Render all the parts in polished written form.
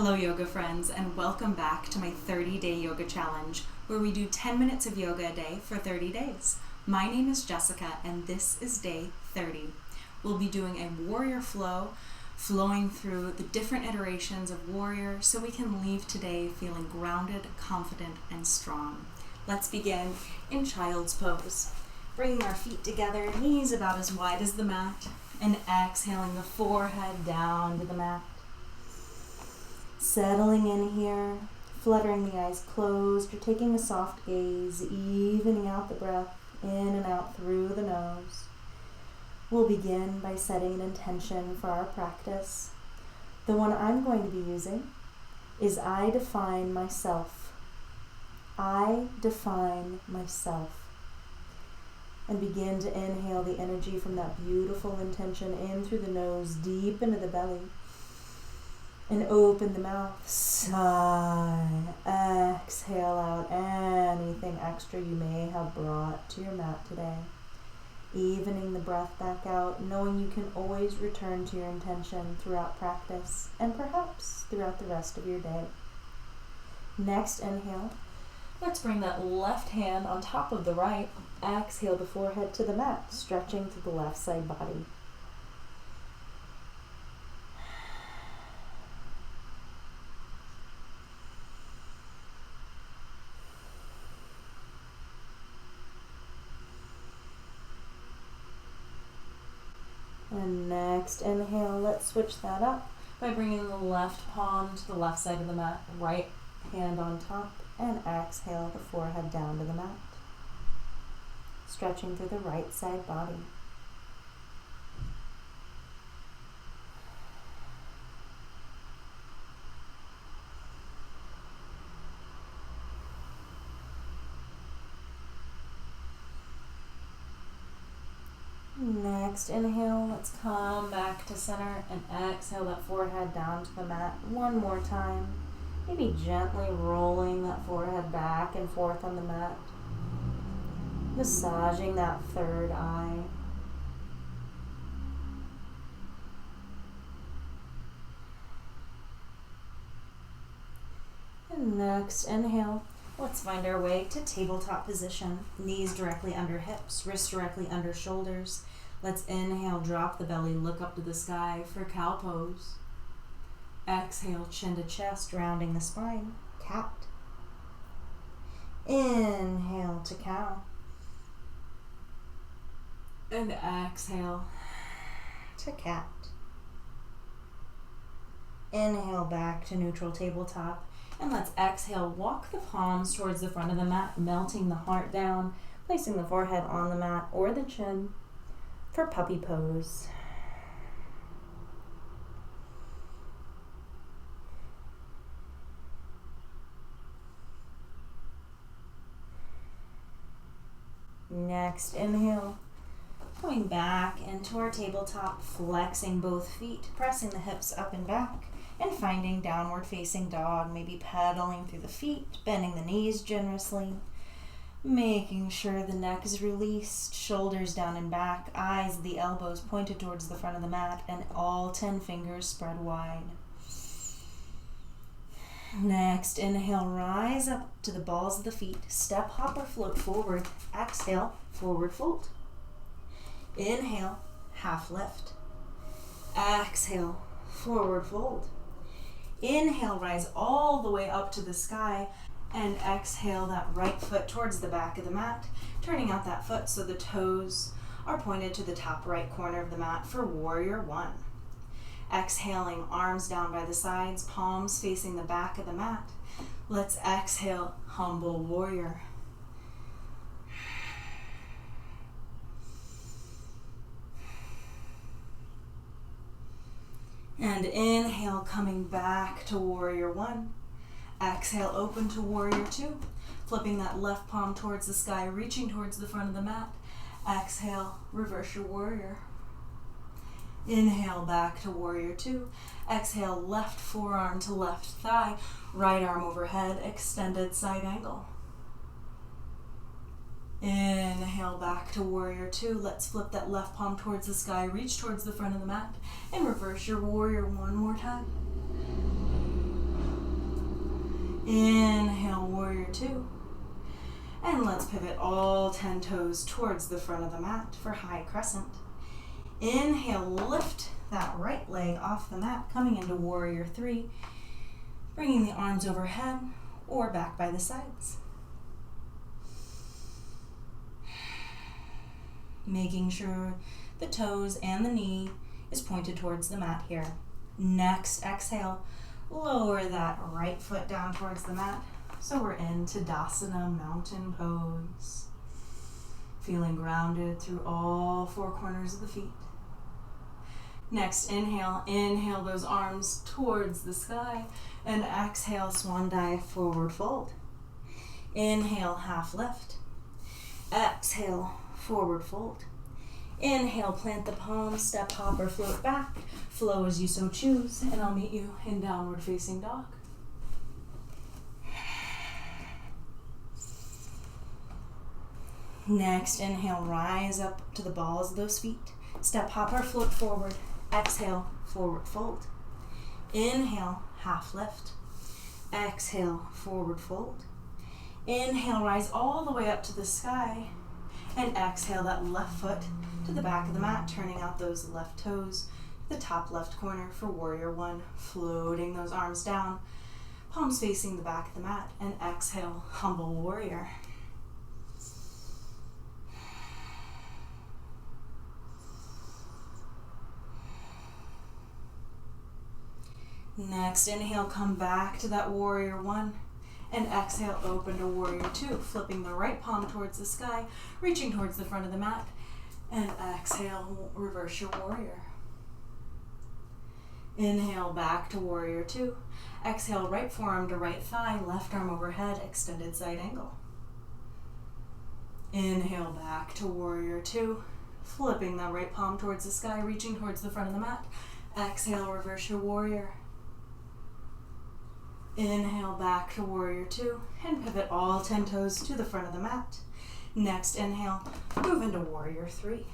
Hello yoga friends, and welcome back to my 30-day yoga challenge where we do 10 minutes of yoga a day for 30 days. My name is Jessica and this is day 30. We'll be doing a warrior flow, flowing through the different iterations of warrior so we can leave today feeling grounded, confident, and strong. Let's begin in child's pose. Bringing our feet together, knees about as wide as the mat, and exhaling the forehead down to the mat. Settling in here, fluttering the eyes closed, or taking a soft gaze, evening out the breath in and out through the nose. We'll begin by setting an intention for our practice. The one I'm going to be using is I define myself. I define myself. And begin to inhale the energy from that beautiful intention in through the nose, deep into the belly. And open the mouth, sigh, exhale out anything extra you may have brought to your mat today. Evening the breath back out, knowing you can always return to your intention throughout practice and perhaps throughout the rest of your day. Next inhale, let's bring that left hand on top of the right. Exhale the forehead to the mat, stretching through the left side body. And next inhale, let's switch that up by bringing the left palm to the left side of the mat, right hand on top, and exhale the forehead down to the mat. Stretching through the right side body. Next inhale, let's come back to center and exhale that forehead down to the mat one more time. Maybe gently rolling that forehead back and forth on the mat. Massaging that third eye. And next inhale, let's find our way to tabletop position. Knees directly under hips, wrists directly under shoulders. Let's inhale, drop the belly, look up to the sky for cow pose. Exhale, chin to chest, rounding the spine, cat. Inhale to cow. And exhale to cat. Inhale back to neutral tabletop. And let's exhale, walk the palms towards the front of the mat, melting the heart down, placing the forehead on the mat or the chin for puppy pose. Next inhale, going back into our tabletop, flexing both feet, pressing the hips up and back, and finding downward facing dog, maybe pedaling through the feet, bending the knees generously, making sure the neck is released, shoulders down and back, eyes at the elbows pointed towards the front of the mat, and all 10 fingers spread wide. Next, inhale, rise up to the balls of the feet, step, hop, or float forward. Exhale, forward fold. Inhale, half lift. Exhale, forward fold. Inhale, rise all the way up to the sky, and exhale that right foot towards the back of the mat, turning out that foot so the toes are pointed to the top right corner of the mat for warrior one. Exhaling, arms down by the sides, palms facing the back of the mat. Let's exhale, humble warrior. And inhale, coming back to warrior one. Exhale, open to warrior two. Flipping that left palm towards the sky, reaching towards the front of the mat. Exhale, reverse your warrior. Inhale, back to warrior two. Exhale, left forearm to left thigh, right arm overhead, extended side angle. Inhale back to warrior two. Let's flip that left palm towards the sky, reach towards the front of the mat, and reverse your warrior one more time. Inhale, warrior two. And let's pivot all 10 toes towards the front of the mat for high crescent. Inhale, lift that right leg off the mat, coming into warrior three, bringing the arms overhead or back by the sides. Making sure the toes and the knee is pointed towards the mat here. Next, exhale, lower that right foot down towards the mat. So we're in Tadasana, mountain pose. Feeling grounded through all four corners of the feet. Next, inhale those arms towards the sky, and exhale, swan dive, forward fold. Inhale, half lift. Exhale, forward fold. Inhale, plant the palms, step, hop, or float back. Flow as you so choose, and I'll meet you in downward facing dog. Next, inhale, rise up to the balls of those feet. Step, hop, or float forward. Exhale, forward fold. Inhale, half lift. Exhale, forward fold. Inhale, rise all the way up to the sky. And exhale that left foot to the back of the mat, turning out those left toes to the top left corner for warrior one. Floating those arms down, palms facing the back of the mat. And exhale, humble warrior. Next, inhale, come back to that warrior one, and exhale, open to warrior two, flipping the right palm towards the sky, reaching towards the front of the mat, and exhale, reverse your warrior. Inhale, back to warrior two. Exhale, right forearm to right thigh, left arm overhead, extended side angle. Inhale, back to warrior two, flipping that right palm towards the sky, reaching towards the front of the mat. Exhale, reverse your warrior. Inhale, back to warrior two, and pivot all 10 toes to the front of the mat. Next, inhale, move into warrior three.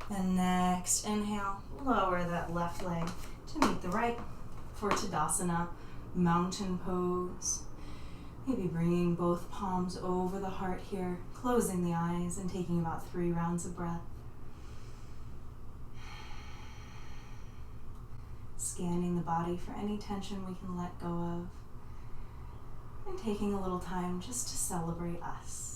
And next, inhale, lower that left leg to meet the right for Tadasana, mountain pose. Maybe bringing both palms over the heart here, closing the eyes and taking about 3 rounds of breath. Scanning the body for any tension we can let go of. And taking a little time just to celebrate us.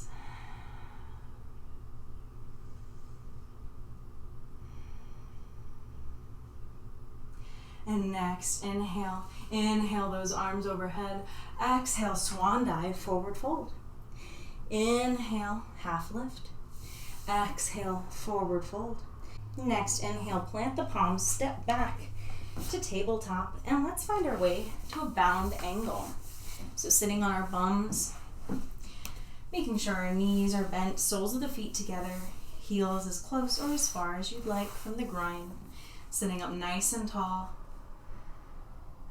And next, inhale those arms overhead. Exhale, swan dive, forward fold. Inhale, half lift. Exhale, forward fold. Next, inhale, plant the palms, step back to tabletop, and let's find our way to a bound angle. So sitting on our bums, making sure our knees are bent, soles of the feet together, heels as close or as far as you'd like from the groin. Sitting up nice and tall.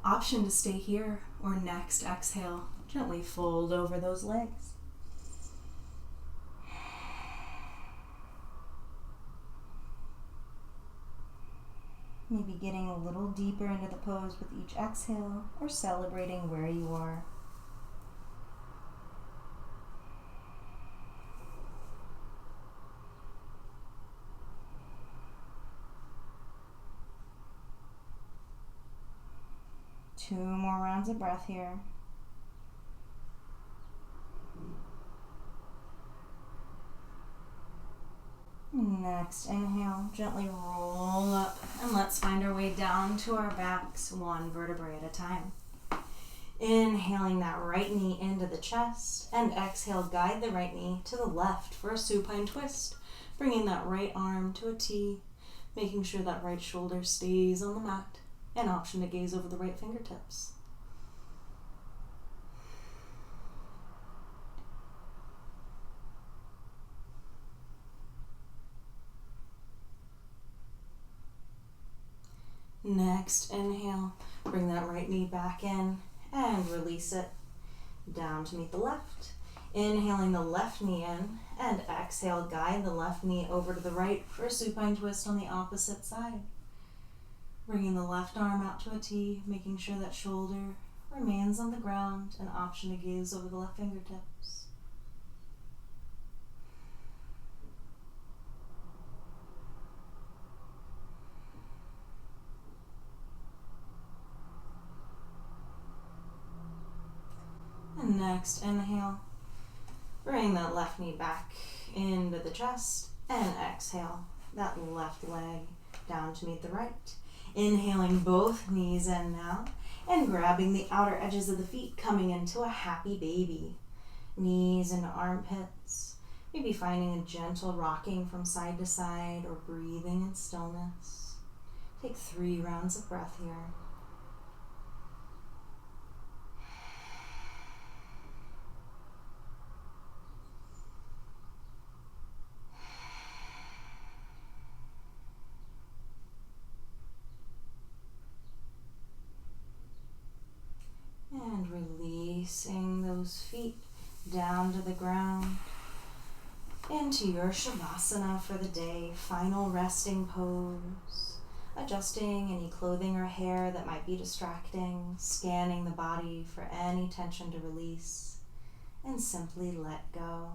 Option to stay here, or next exhale, gently fold over those legs. Maybe getting a little deeper into the pose with each exhale, or celebrating where you are. Two more rounds of breath here. Next, inhale, gently roll up, and let's find our way down to our backs, one vertebrae at a time. Inhaling that right knee into the chest, and exhale, guide the right knee to the left for a supine twist, bringing that right arm to a T, making sure that right shoulder stays on the mat. An option to gaze over the right fingertips. Next, inhale, bring that right knee back in and release it down to meet the left. Inhaling the left knee in, and exhale, guide the left knee over to the right for a supine twist on the opposite side. Bringing the left arm out to a T, making sure that shoulder remains on the ground, an option to gaze over the left fingertips. And next, inhale. Bring that left knee back into the chest, and exhale that left leg down to meet the right. Inhaling both knees in now, and grabbing the outer edges of the feet, coming into a happy baby. Knees into armpits, maybe finding a gentle rocking from side to side or breathing in stillness. Take 3 rounds of breath here. And releasing those feet down to the ground, into your Shavasana for the day, final resting pose. Adjusting any clothing or hair that might be distracting, scanning the body for any tension to release, and simply let go.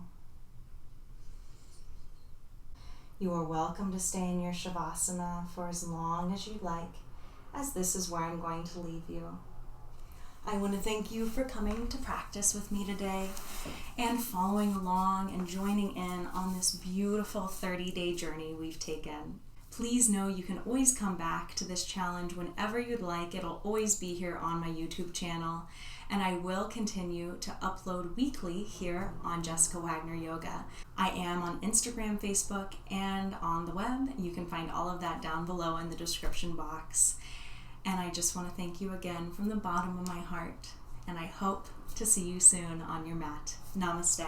You are welcome to stay in your Shavasana for as long as you'd like, as this is where I'm going to leave you. I want to thank you for coming to practice with me today and following along and joining in on this beautiful 30-day journey we've taken. Please know you can always come back to this challenge whenever you'd like. It'll always be here on my YouTube channel, and I will continue to upload weekly here on Jessica Wagner Yoga. I am on Instagram, Facebook, and on the web. You can find all of that down below in the description box. And I just want to thank you again from the bottom of my heart, and I hope to see you soon on your mat. Namaste.